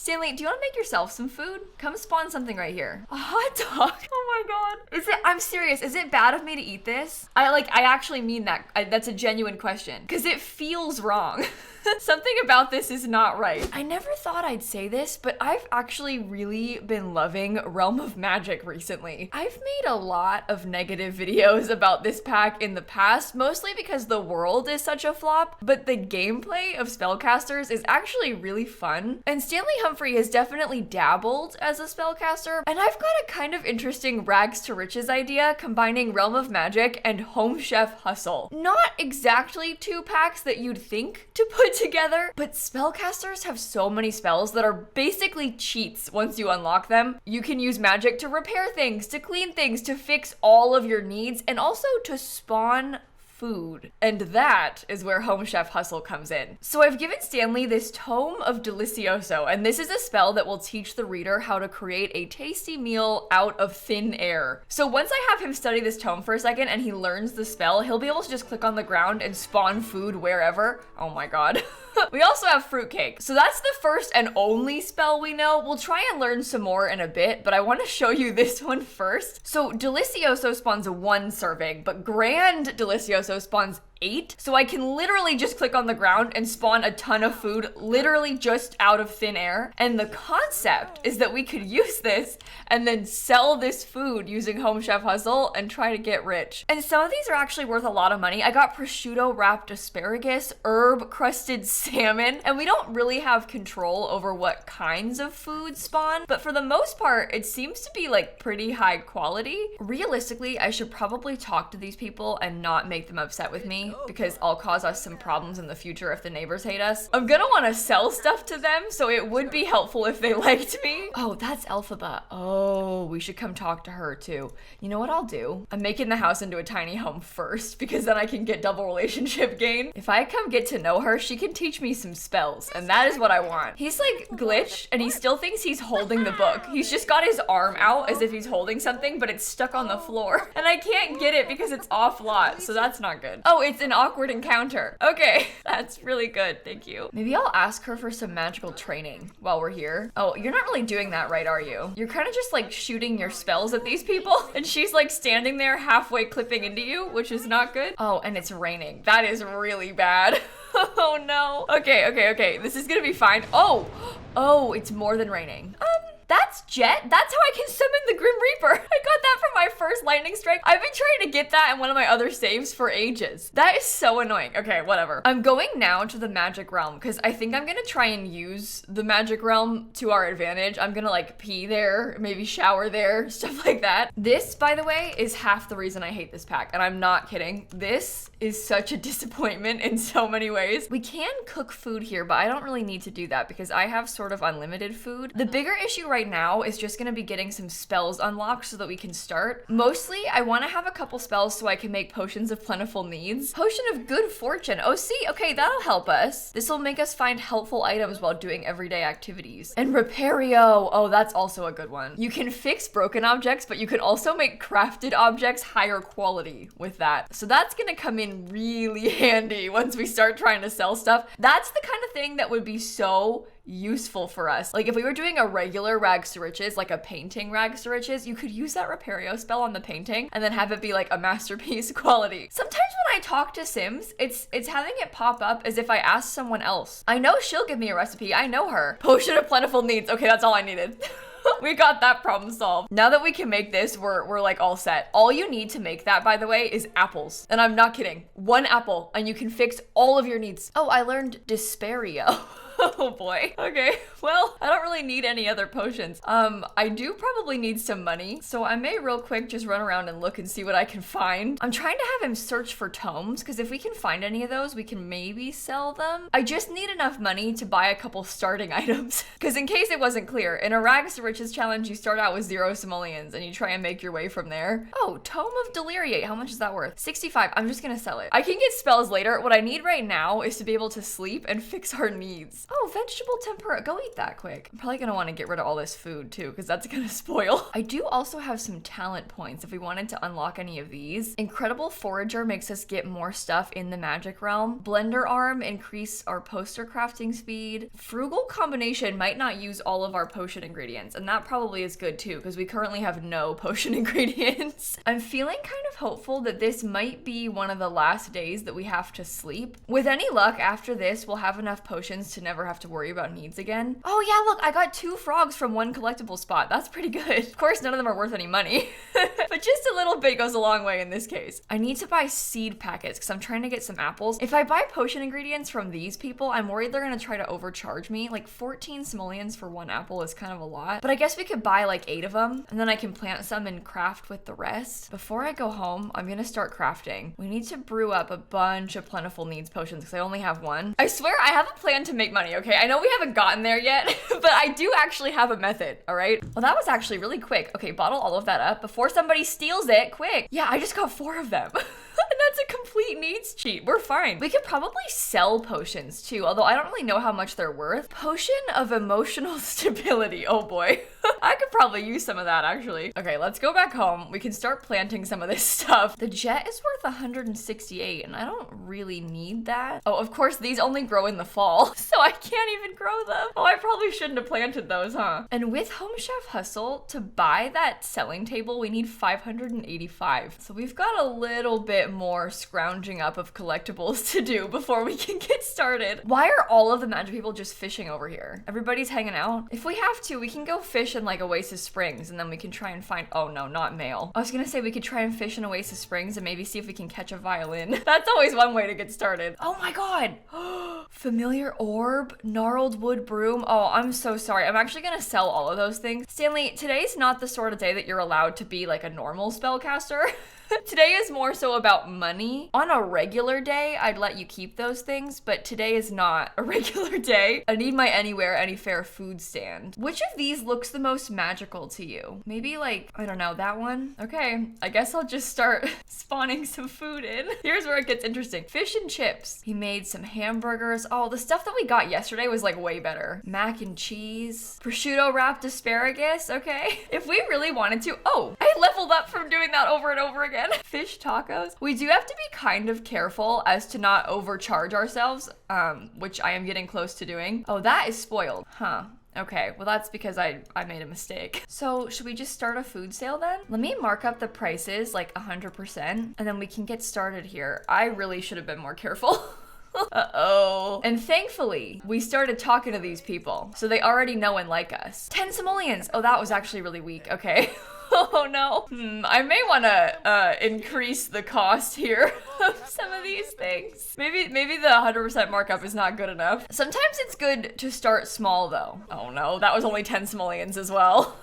Stanley, do you want to make yourself some food? Come spawn something right here. A hot dog. Oh my god. I'm serious. Is it bad of me to eat this? I actually mean that. That's a genuine question. Because it feels wrong. Something about this is not right. I never thought I'd say this, but I've actually really been loving Realm of Magic recently. I've made a lot of negative videos about this pack in the past, mostly because the world is such a flop, but the gameplay of spellcasters is actually really fun. And Stanley Humphrey has definitely dabbled as a spellcaster, and I've got a kind of interesting rags to riches idea combining Realm of Magic and Home Chef Hustle. Not exactly two packs that you'd think to put together, but spellcasters have so many spells that are basically cheats once you unlock them. You can use magic to repair things, to clean things, to fix all of your needs, and also to spawn food. And that is where Home Chef Hustle comes in. So I've given Stanley this Tome of Delicioso, and this is a spell that will teach the reader how to create a tasty meal out of thin air. So once I have him study this tome for a second and he learns the spell, he'll be able to just click on the ground and spawn food wherever. Oh my god. We also have fruitcake. So that's the first and only spell we know. We'll try and learn some more in a bit, but I want to show you this one first. So Delicioso spawns 1 serving, but Grand Delicioso spawns 8. So I can literally just click on the ground and spawn a ton of food, literally just out of thin air. And the concept is that we could use this and then sell this food using Home Chef Hustle and try to get rich. And some of these are actually worth a lot of money. I got prosciutto wrapped asparagus, herb crusted salmon, and we don't really have control over what kinds of food spawn, but for the most part, it seems to be like pretty high quality. Realistically, I should probably talk to these people and not make them upset with me, because I'll cause us some problems in the future if the neighbors hate us. I'm gonna want to sell stuff to them, so it would be helpful if they liked me. Oh, that's Elphaba. Oh, we should come talk to her too. You know what I'll do? I'm making the house into a tiny home first, because then I can get double relationship gain. If I come get to know her, she can teach me some spells, and that is what I want. He's like glitched, and he still thinks he's holding the book. He's just got his arm out as if he's holding something, but it's stuck on the floor. And I can't get it because it's off lot, so that's not good. Oh, it's an awkward encounter. Okay, that's really good, thank you. Maybe I'll ask her for some magical training while we're here. Oh, you're not really doing that right, are you? You're kind of just like shooting your spells at these people, and she's like standing there halfway clipping into you, which is not good. Oh, and it's raining. That is really bad. Oh no. Okay, this is gonna be fine. Oh, it's more than raining. That's Jet? That's how I can summon the Grim Reaper. I got that from my first lightning strike. I've been trying to get that in one of my other saves for ages. That is so annoying. Okay, whatever. I'm going now to the magic realm because I think I'm gonna try and use the magic realm to our advantage. I'm gonna like pee there, maybe shower there, stuff like that. This, by the way, is half the reason I hate this pack, and I'm not kidding. This is such a disappointment in so many ways. We can cook food here, but I don't really need to do that because I have sort of unlimited food. The bigger issue right now is just gonna be getting some spells unlocked so that we can start. Mostly, I wanna have a couple spells so I can make potions of plentiful needs. Potion of good fortune. Oh, see, okay, that'll help us. This will make us find helpful items while doing everyday activities. And Repario. Oh, that's also a good one. You can fix broken objects, but you can also make crafted objects higher quality with that. So that's gonna come in really handy once we start trying to sell stuff. That's the kind of thing that would be so useful for us. Like if we were doing a regular rags to riches, like a painting rags to riches, you could use that Repario spell on the painting and then have it be like a masterpiece quality. Sometimes when I talk to Sims, it's having it pop up as if I asked someone else. I know she'll give me a recipe. I know her. Potion of plentiful needs. Okay, that's all I needed. We got that problem solved. Now that we can make this, we're like all set. All you need to make that, by the way, is apples. And I'm not kidding. 1 apple and you can fix all of your needs. Oh, I learned Desperio. Oh boy. Okay, well, I don't really need any other potions. I do probably need some money, so I may real quick just run around and look and see what I can find. I'm trying to have him search for tomes, because if we can find any of those, we can maybe sell them. I just need enough money to buy a couple starting items, because in case it wasn't clear, in a Rags to Riches challenge, you start out with 0 simoleons, and you try and make your way from there. Oh, Tome of Deliriate. How much is that worth? 65. I'm just gonna sell it. I can get spells later. What I need right now is to be able to sleep and fix our needs. nice. Oh, vegetable tempura. Go eat that quick. I'm probably gonna want to get rid of all this food too, because that's gonna spoil. I do also have some talent points if we wanted to unlock any of these. Incredible Forager makes us get more stuff in the magic realm. Blender Arm increase our poster crafting speed. Frugal Combination might not use all of our potion ingredients, and that probably is good too, because we currently have no potion ingredients. I'm feeling kind of hopeful that this might be one of the last days that we have to sleep. With any luck, after this, we'll have enough potions to never have to worry about needs again. Oh yeah, look, I got 2 frogs from 1 collectible spot. That's pretty good. Of course, none of them are worth any money, but just a little bit goes a long way in this case. I need to buy seed packets because I'm trying to get some apples. If I buy potion ingredients from these people, I'm worried they're gonna try to overcharge me. Like 14 simoleons for 1 apple is kind of a lot, but I guess we could buy like 8 of them and then I can plant some and craft with the rest. Before I go home, I'm gonna start crafting. We need to brew up a bunch of plentiful needs potions because I only have 1. I swear I have a plan to make money, okay? I know we haven't gotten there yet, but I do actually have a method, all right? Well, that was actually really quick. Okay, bottle all of that up before somebody steals it, quick. Yeah, I just got 4 of them. And that's a complete needs cheat. We're fine. We could probably sell potions too, although I don't really know how much they're worth. Potion of emotional stability. Oh boy. I could probably use some of that actually. Okay, let's go back home. We can start planting some of this stuff. The jet is worth 168 and I don't really need that. Oh, of course these only grow in the fall, so I can't even grow them. Oh, I probably shouldn't have planted those, huh? And with Home Chef Hustle, to buy that selling table, we need 585. So we've got a little bit more scrounging up of collectibles to do before we can get started. Why are all of the magic people just fishing over here? Everybody's hanging out. If we have to, we can go fish in like Oasis Springs and then we can try and find, oh no, not mail. I was gonna say we could try and fish in Oasis Springs and maybe see if we can catch a violin. That's always one way to get started. Oh my God. Familiar orb, gnarled wood broom. Oh, I'm so sorry. I'm actually gonna sell all of those things. Stanley, today's not the sort of day that you're allowed to be like a normal spellcaster. Today is more so about money. On a regular day, I'd let you keep those things, but today is not a regular day. I need my anywhere, anywhere food stand. Which of these looks the most magical to you? Maybe like, I don't know, that one? Okay, I guess I'll just start spawning some food in. Here's where it gets interesting. Fish and chips. He made some hamburgers. Oh, the stuff that we got yesterday was like way better. Mac and cheese. Prosciutto wrapped asparagus, okay. If we really wanted to, oh, I leveled up from doing that over and over again. Fish tacos. We do have to be kind of careful as to not overcharge ourselves, which I am getting close to doing. Oh, that is spoiled. Huh. Okay, well that's because I made a mistake. So should we just start a food sale then? Let me mark up the prices like 100% and then we can get started here. I really should have been more careful. Uh-oh. And thankfully, we started talking to these people, so they already know and like us. 10 simoleons. Oh, that was actually really weak. Okay. Oh no. I may want to increase the cost here of some of these things. Maybe the 100% markup is not good enough. Sometimes it's good to start small though. Oh no, that was only 10 simoleons as well.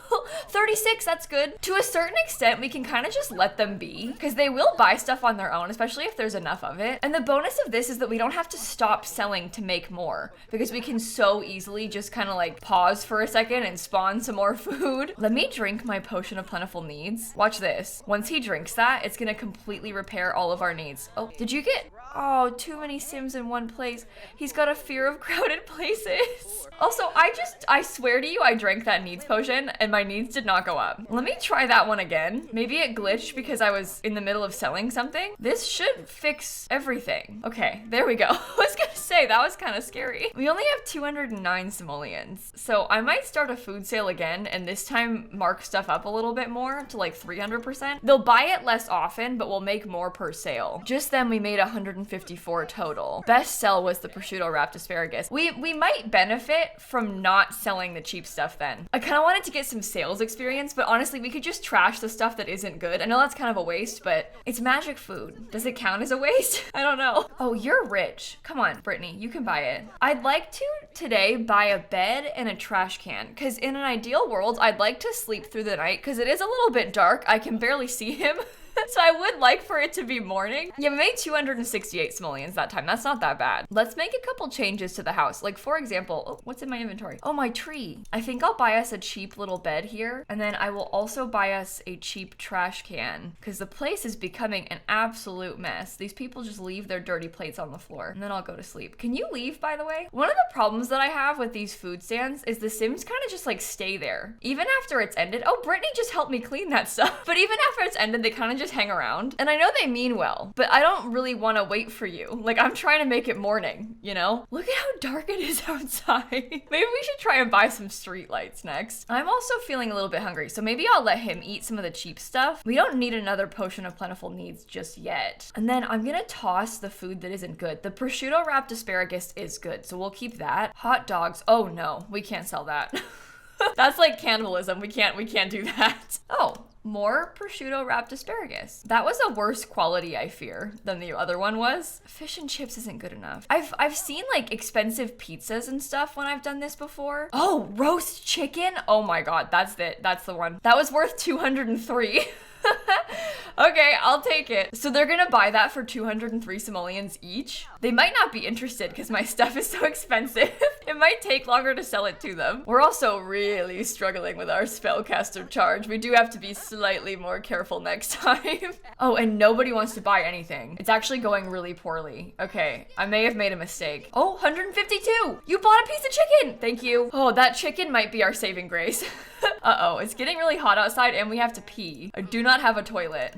36, that's good. To a certain extent, we can kind of just let them be because they will buy stuff on their own, especially if there's enough of it. And the bonus of this is that we don't have to stop selling to make more because we can so easily just kind of like pause for a second and spawn some more food. Let me drink my potion of plentiful needs. Watch this. Once he drinks that, it's gonna completely repair all of our needs. Oh, did you get... Oh, too many Sims in one place. He's got a fear of crowded places. Also, I swear to you, I drank that needs potion and my needs did not go up. Let me try that one again. Maybe it glitched because I was in the middle of selling something. This should fix everything. Okay, there we go. I was gonna say, that was kind of scary. We only have 209 simoleons. So I might start a food sale again and this time mark stuff up a little bit more to like 300%. They'll buy it less often, but we'll make more per sale. Just then we made 154 total. Best sell was the prosciutto wrapped asparagus. We might benefit from not selling the cheap stuff then. I kind of wanted to get some sales experience, but honestly, we could just trash the stuff that isn't good. I know that's kind of a waste, but it's magic food. Does it count as a waste? I don't know. Oh, you're rich. Come on, Brittany, you can buy it. I'd like to today buy a bed and a trash can, because in an ideal world, I'd like to sleep through the night, because it is a little bit dark. I can barely see him. So I would like for it to be morning. Yeah, we made 268 simoleons that time. That's not that bad. Let's make a couple changes to the house. Like for example, oh, what's in my inventory? Oh, my tree. I think I'll buy us a cheap little bed here. And then I will also buy us a cheap trash can because the place is becoming an absolute mess. These people just leave their dirty plates on the floor and then I'll go to sleep. Can you leave, by the way? One of the problems that I have with these food stands is the Sims kind of just like stay there. Even after it's ended. Oh, Brittany just helped me clean that stuff. But even after it's ended, they kind of just hang around. And I know they mean well, but I don't really want to wait for you. Like I'm trying to make it morning, you know? Look at how dark it is outside. Maybe we should try and buy some street lights next. I'm also feeling a little bit hungry, so maybe I'll let him eat some of the cheap stuff. We don't need another potion of plentiful needs just yet. And then I'm gonna toss the food that isn't good. The prosciutto wrapped asparagus is good, so we'll keep that. Hot dogs. Oh no, we can't sell that. That's like cannibalism. We can't do that. Oh, more prosciutto wrapped asparagus. That was a worse quality, I fear, than the other one was. Fish and chips isn't good enough. I've seen like expensive pizzas and stuff when I've done this before. Oh, roast chicken. Oh my God, that's it. That's the one. That was worth 203. Okay, I'll take it. So they're gonna buy that for 203 simoleons each. They might not be interested because my stuff is so expensive. It might take longer to sell it to them. We're also really struggling with our spellcaster charge. We do have to be slightly more careful next time. Oh, and nobody wants to buy anything. It's actually going really poorly. Okay, I may have made a mistake. Oh, 152! You bought a piece of chicken! Thank you. Oh, that chicken might be our saving grace. Uh-oh, it's getting really hot outside and we have to pee. I do not have a toilet.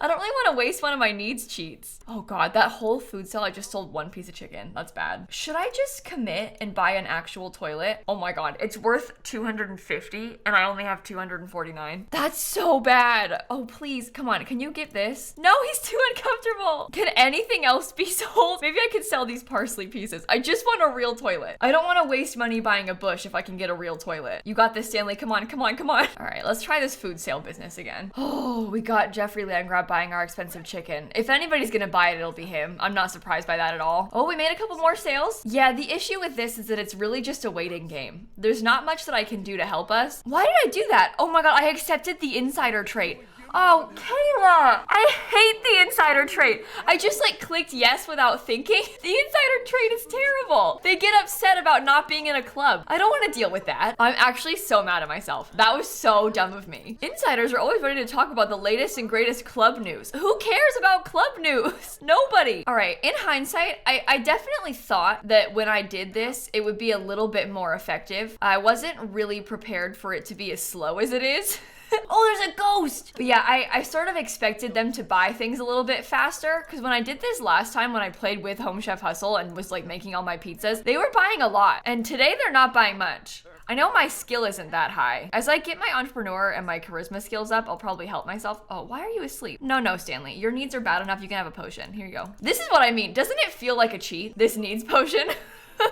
I don't really want to waste one of my needs cheats. Oh God, that whole food sale, I just sold one piece of chicken. That's bad. Should I just commit and buy an actual toilet? Oh my God, it's worth 250 and I only have 249. That's so bad. Oh please, come on, can you get this? No, he's too uncomfortable. Can anything else be sold? Maybe I could sell these parsley pieces. I just want a real toilet. I don't want to waste money buying a bush if I can get a real toilet. You got this, Stanley. Come on, come on, come on. All right, let's try this food sale business again. Oh, we got Jeffrey Landgraf buying our expensive chicken. If anybody's gonna buy it, it'll be him. I'm not surprised by that at all. Oh, we made a couple more sales. Yeah, the issue with this is that it's really just a waiting game. There's not much that I can do to help us. Why did I do that? Oh my God, I accepted the insider trait. Oh, Kayla, I hate the insider trait. I just like clicked yes without thinking. The insider trait is terrible. They get upset about not being in a club. I don't want to deal with that. I'm actually so mad at myself. That was so dumb of me. Insiders are always ready to talk about the latest and greatest club news. Who cares about club news? Nobody. All right, in hindsight, I definitely thought that when I did this, it would be a little bit more effective. I wasn't really prepared for it to be as slow as it is. Oh, there's a ghost! But yeah, I sort of expected them to buy things a little bit faster because when I did this last time when I played with Home Chef Hustle and was like making all my pizzas, they were buying a lot. And today they're not buying much. I know my skill isn't that high. As I get my entrepreneur and my charisma skills up, I'll probably help myself. Oh, why are you asleep? No, Stanley. Your needs are bad enough. You can have a potion. Here you go. This is what I mean. Doesn't it feel like a cheat? This needs potion?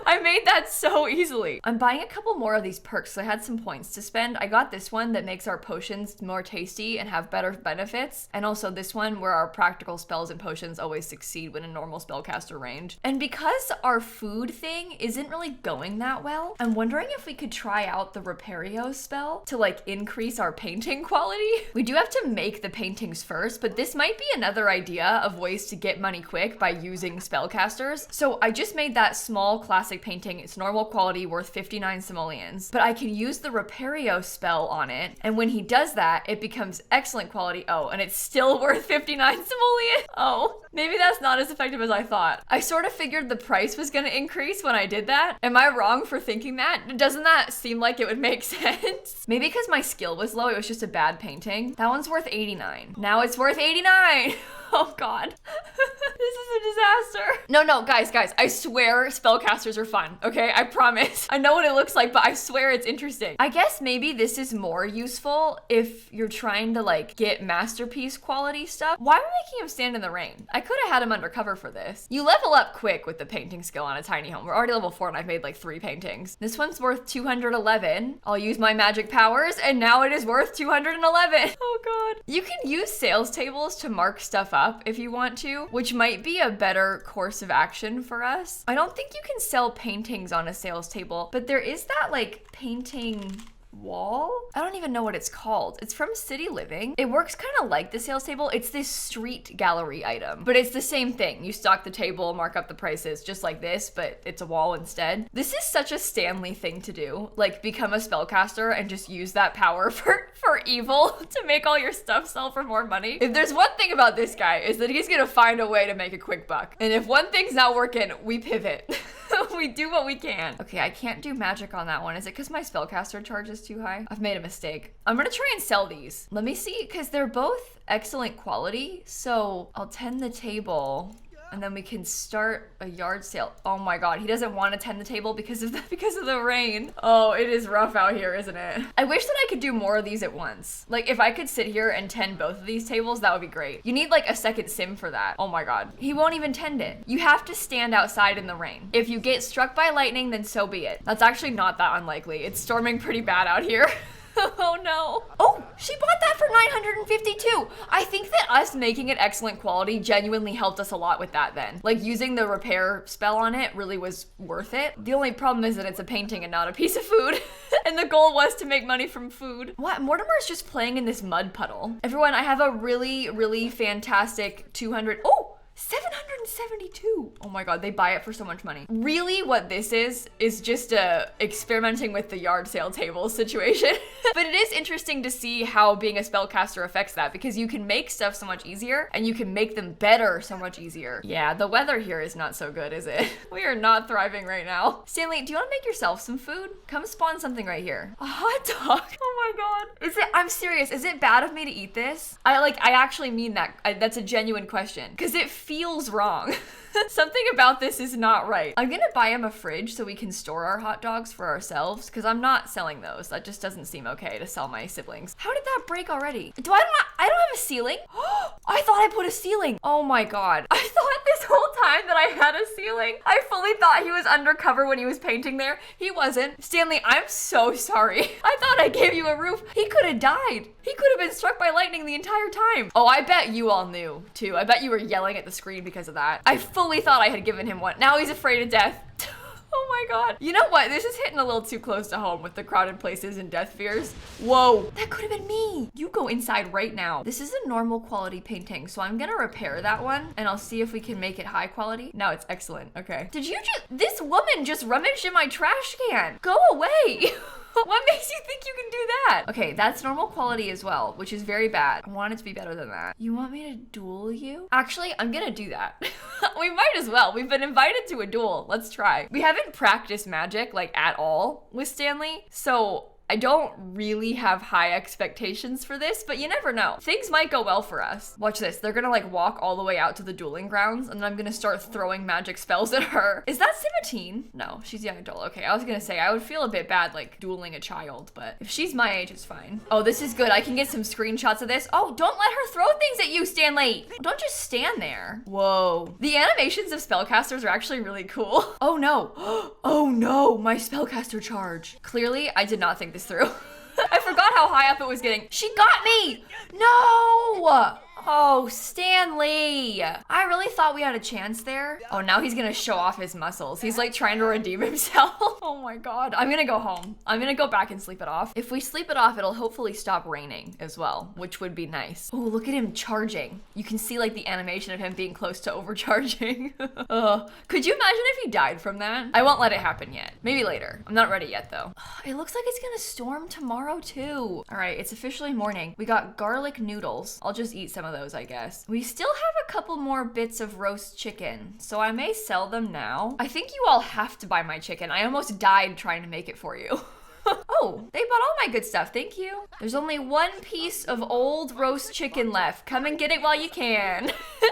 I made that so easily. I'm buying a couple more of these perks. I had some points to spend. I got this one that makes our potions more tasty and have better benefits. And also this one where our practical spells and potions always succeed when in normal spellcaster range. And because our food thing isn't really going that well, I'm wondering if we could try out the Repario spell to like increase our painting quality. We do have to make the paintings first, but this might be another idea of ways to get money quick by using spellcasters. So I just made that small classic painting. It's normal quality, worth 59 simoleons, but I can use the Repario spell on it, and when he does that, it becomes excellent quality. Oh, and it's still worth 59 simoleons. Oh, maybe that's not as effective as I thought. I sort of figured the price was gonna increase when I did that. Am I wrong for thinking that? Doesn't that seem like it would make sense? Maybe because my skill was low, it was just a bad painting. That one's worth 89. Now it's worth 89. Oh God, this is a disaster. No, guys, I swear spellcasters are fun, okay? I promise. I know what it looks like, but I swear it's interesting. I guess maybe this is more useful if you're trying to like get masterpiece quality stuff. Why am I making him stand in the rain? I could have had him undercover for this. You level up quick with the painting skill on a tiny home. We're already level 4 and I've made like 3 paintings. This one's worth 211. I'll use my magic powers and now it is worth 211. Oh God. You can use sales tables to mark stuff up if you want to, which might be a better course of action for us. I don't think you can sell paintings on a sales table, but there is that like painting wall. I don't even know what it's called. It's from City Living. It works kind of like the sales table. It's this street gallery item, but it's the same thing. You stock the table, mark up the prices just like this, but it's a wall instead. This is such a Stanley thing to do. Like, become a spellcaster and just use that power for evil to make all your stuff sell for more money. If there's one thing about this guy, is that he's gonna find a way to make a quick buck. And if one thing's not working, we pivot. We do what we can. Okay, I can't do magic on that one. Is it because my spellcaster charge is too high? I've made a mistake. I'm gonna try and sell these. Let me see, because they're both excellent quality. So I'll tend the table, and then we can start a yard sale. Oh my god, he doesn't want to tend the table because of the rain. Oh, it is rough out here, isn't it? I wish that I could do more of these at once. Like, if I could sit here and tend both of these tables, that would be great. You need like a second sim for that. Oh my god. He won't even tend it. You have to stand outside in the rain. If you get struck by lightning, then so be it. That's actually not that unlikely. It's storming pretty bad out here. Oh no. Oh, she bought that for 952. I think that us making it excellent quality genuinely helped us a lot with that then. Like, using the repair spell on it really was worth it. The only problem is that it's a painting and not a piece of food. And the goal was to make money from food. What? Mortimer's just playing in this mud puddle. Everyone, I have a really, really fantastic 200. Oh! 772. Oh my god, they buy it for so much money. Really, what this is just experimenting with the yard sale table situation. But it is interesting to see how being a spellcaster affects that, because you can make stuff so much easier and you can make them better so much easier. Yeah, the weather here is not so good, is it? We are not thriving right now. Stanley, do you want to make yourself some food? Come spawn something right here. A hot dog. Oh my god. I'm serious. Is it bad of me to eat this? I actually mean that. That's a genuine question, because it feels wrong. Something about this is not right. I'm gonna buy him a fridge so we can store our hot dogs for ourselves, because I'm not selling those. That just doesn't seem okay to sell my siblings. How did that break already? I don't have a ceiling. I thought I put a ceiling. Oh my god. I thought this whole time that I had a ceiling. I fully thought he was undercover when he was painting there. He wasn't. Stanley, I'm so sorry. I thought I gave you a roof. He could have died. He could have been struck by lightning the entire time. Oh, I bet you all knew too. I bet you were yelling at the screen because of that. I fully thought I had given him one. Now he's afraid of death. Oh my god. You know what? This is hitting a little too close to home with the crowded places and death fears. Whoa. That could have been me. You go inside right now. This is a normal quality painting, so I'm gonna repair that one and I'll see if we can make it high quality. Now it's excellent. Okay. This woman just rummaged in my trash can. Go away. What makes you think you can do that? Okay, that's normal quality as well, which is very bad. I want it to be better than that. You want me to duel you? Actually, I'm gonna do that. We might as well. We've been invited to a duel. Let's try. We haven't practiced magic like at all with Stanley, so I don't really have high expectations for this, but you never know. Things might go well for us. Watch this. They're gonna like walk all the way out to the dueling grounds, and then I'm gonna start throwing magic spells at her. Is that Simatine? No, she's young adult. Okay, I was gonna say, I would feel a bit bad like dueling a child, but if she's my age, it's fine. Oh, this is good. I can get some screenshots of this. Oh, don't let her throw things at you, Stanley. Don't just stand there. Whoa. The animations of spellcasters are actually really cool. Oh no. Oh no, my spellcaster charge. Clearly, I did not think this through. I forgot how high up it was getting. She got me! No! Oh, Stanley. I really thought we had a chance there. Oh, now he's gonna show off his muscles. He's like trying to redeem himself. Oh my god. I'm gonna go home. I'm gonna go back and sleep it off. If we sleep it off, it'll hopefully stop raining as well, which would be nice. Oh, look at him charging. You can see like the animation of him being close to overcharging. Could you imagine if he died from that? I won't let it happen yet. Maybe later. I'm not ready yet though. It looks like it's gonna storm tomorrow too. All right, it's officially morning. We got garlic noodles. I'll just eat some of those, I guess. We still have a couple more bits of roast chicken, so I may sell them now. I think you all have to buy my chicken. I almost died trying to make it for you. Oh, they bought all my good stuff. Thank you. There's only one piece of old roast chicken left. Come and get it while you can.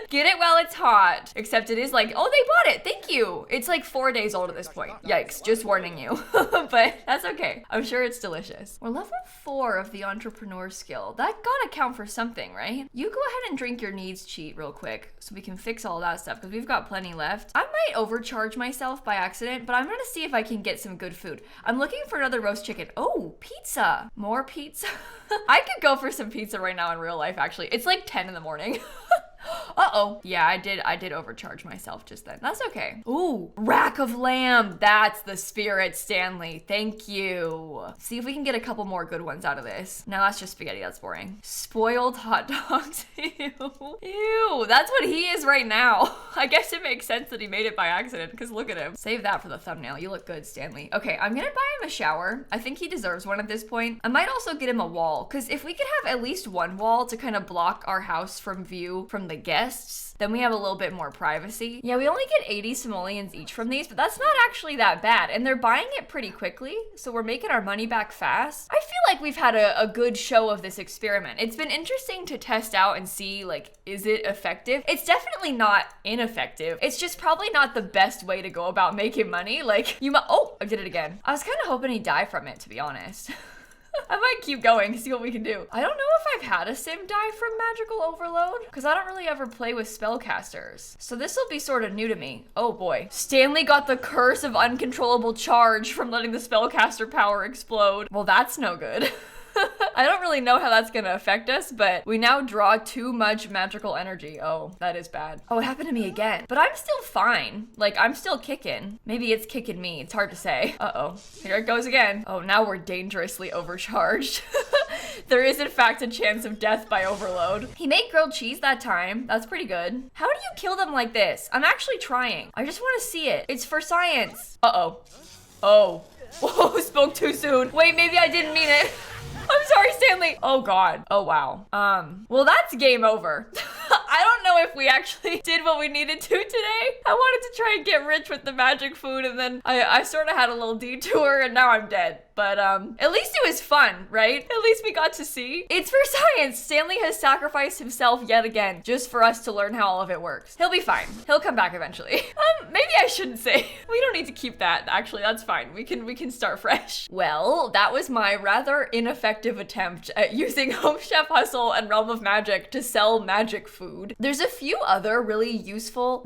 Get it while it's hot. Except it is like, oh, they bought it. Thank you. It's like 4 days old at this point. Yikes, just warning you. But that's okay. I'm sure it's delicious. We're level 4 of the entrepreneur skill. That gotta count for something, right? You go ahead and drink your needs cheat real quick so we can fix all that stuff because we've got plenty left. I might overcharge myself by accident, but I'm gonna see if I can get some good food. I'm looking for another roast chicken. Oh, pizza. More pizza. I could go for some pizza right now in real life, actually. It's like 10 in the morning. Uh-oh. Yeah, I did overcharge myself just then. That's okay. Ooh, rack of lamb. That's the spirit, Stanley. Thank you. See if we can get a couple more good ones out of this. No, that's just spaghetti. That's boring. Spoiled hot dogs. Ew. Ew, that's what he is right now. I guess it makes sense that he made it by accident, because look at him. Save that for the thumbnail. You look good, Stanley. Okay, I'm gonna buy him a shower. I think he deserves one at this point. I might also get him a wall, because if we could have at least one wall to kind of block our house from view from the guests, then we have a little bit more privacy. Yeah, we only get 80 simoleons each from these, but that's not actually that bad. And they're buying it pretty quickly, so we're making our money back fast. I feel like we've had a good show of this experiment. It's been interesting to test out and see, like, is it effective? It's definitely not ineffective. It's just probably not the best way to go about making money. Like, oh, I did it again. I was kind of hoping he'd die from it, to be honest. I might keep going, see what we can do. I don't know if I've had a sim die from magical overload, because I don't really ever play with spellcasters. So this will be sort of new to me. Oh boy. Stanley got the curse of uncontrollable charge from letting the spellcaster power explode. Well, that's no good. I don't really know how that's gonna affect us, but we now draw too much magical energy. Oh, that is bad. Oh, it happened to me again. But I'm still fine. Like, I'm still kicking. Maybe it's kicking me. It's hard to say. Uh-oh. Here it goes again. Oh, now we're dangerously overcharged. There is, in fact, a chance of death by overload. He made grilled cheese that time. That's pretty good. How do you kill them like this? I'm actually trying. I just want to see it. It's for science. Uh-oh. Oh. Whoa, spoke too soon. Wait, maybe I didn't mean it. I'm sorry, Stanley. Oh God. Oh wow. Well, that's game over. I don't know if we actually did what we needed to today. I wanted to try and get rich with the magic food, and then I sort of had a little detour, and now I'm dead. But at least it was fun, right? At least we got to see. It's for science. Stanley has sacrificed himself yet again, just for us to learn how all of it works. He'll be fine. He'll come back eventually. Maybe I shouldn't say. We don't need to keep that. Actually, that's fine. We can start fresh. Well, that was my rather ineffective attempt at using Home Chef Hustle and Realm of Magic to sell magic food. There's a few other really useful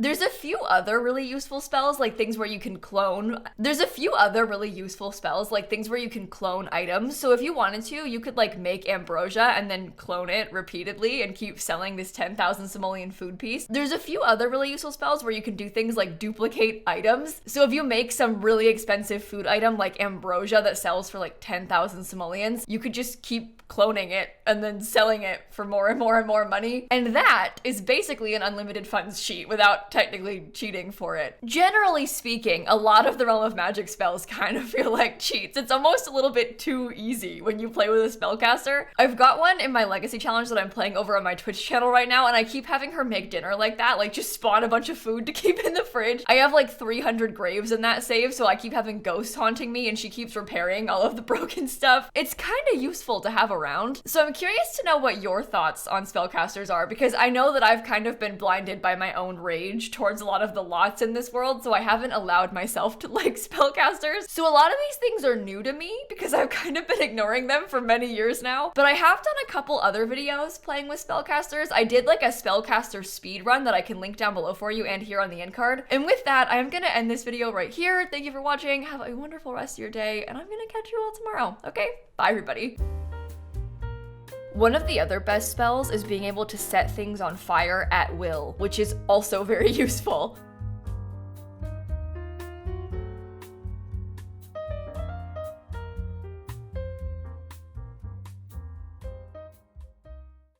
spells, like things where you can clone. There's a few other really useful spells, like things where you can clone items. So if you wanted to, you could like make ambrosia and then clone it repeatedly and keep selling this 10,000 simoleon food piece. There's a few other really useful spells where you can do things like duplicate items. So if you make some really expensive food item like ambrosia that sells for like 10,000 simoleons, you could just keep cloning it and then selling it for more and more and more money. And that is basically an unlimited funds cheat without technically cheating for it. Generally speaking, a lot of the Realm of Magic spells kind of feel like cheats. It's almost a little bit too easy when you play with a spellcaster. I've got one in my legacy challenge that I'm playing over on my Twitch channel right now, and I keep having her make dinner like that, like just spawn a bunch of food to keep in the fridge. I have like 300 graves in that save, so I keep having ghosts haunting me and she keeps repairing all of the broken stuff. It's kind of useful to have around. So I'm curious to know what your thoughts on spellcasters are, because I know that I've kind of been blinded by my own rage towards a lot of the lots in this world, so I haven't allowed myself to like spellcasters. So a lot of these things are new to me because I've kind of been ignoring them for many years now. But I have done a couple other videos playing with spellcasters. I did like a spellcaster speed run that I can link down below for you and here on the end card. And with that, I am gonna end this video right here. Thank you for watching. Have a wonderful rest of your day, and I'm gonna catch you all tomorrow. Okay, bye everybody. One of the other best spells is being able to set things on fire at will, which is also very useful.